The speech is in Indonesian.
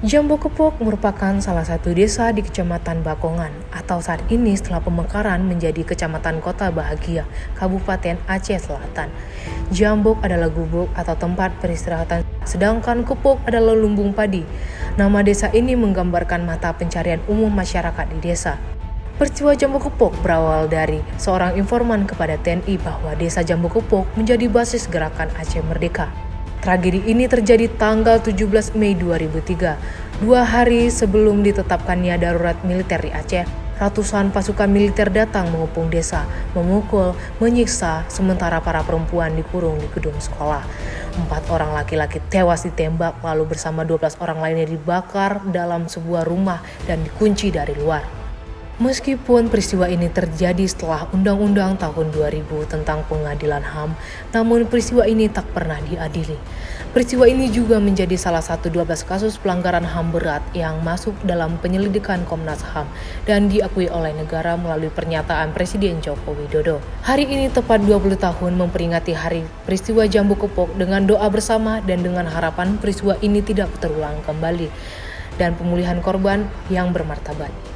Jambu Kepok merupakan salah satu desa di Kecamatan Bakongan atau saat ini setelah pemekaran menjadi Kecamatan Kota Bahagia, Kabupaten Aceh Selatan. Jambok adalah gubuk atau tempat peristirahatan, sedangkan Kepok adalah lumbung padi. Nama desa ini menggambarkan mata pencarian umum masyarakat di desa. Peristiwa Jambu Kepok berawal dari seorang informan kepada TNI bahwa desa Jambu Kepok menjadi basis gerakan Aceh Merdeka. Tragedi ini terjadi tanggal 17 Mei 2003, 2 hari sebelum ditetapkannya darurat militer di Aceh. Ratusan pasukan militer datang mengepung desa, memukul, menyiksa, sementara para perempuan dikurung di gedung sekolah. 4 orang laki-laki tewas ditembak, lalu bersama 12 orang lainnya dibakar dalam sebuah rumah dan dikunci dari luar. Meskipun peristiwa ini terjadi setelah Undang-Undang tahun 2000 tentang pengadilan HAM, namun peristiwa ini tak pernah diadili. Peristiwa ini juga menjadi salah satu 12 kasus pelanggaran HAM berat yang masuk dalam penyelidikan Komnas HAM dan diakui oleh negara melalui pernyataan Presiden Joko Widodo. Hari ini tepat 20 tahun memperingati hari peristiwa Jambu Kepok dengan doa bersama dan dengan harapan peristiwa ini tidak terulang kembali dan pemulihan korban yang bermartabat.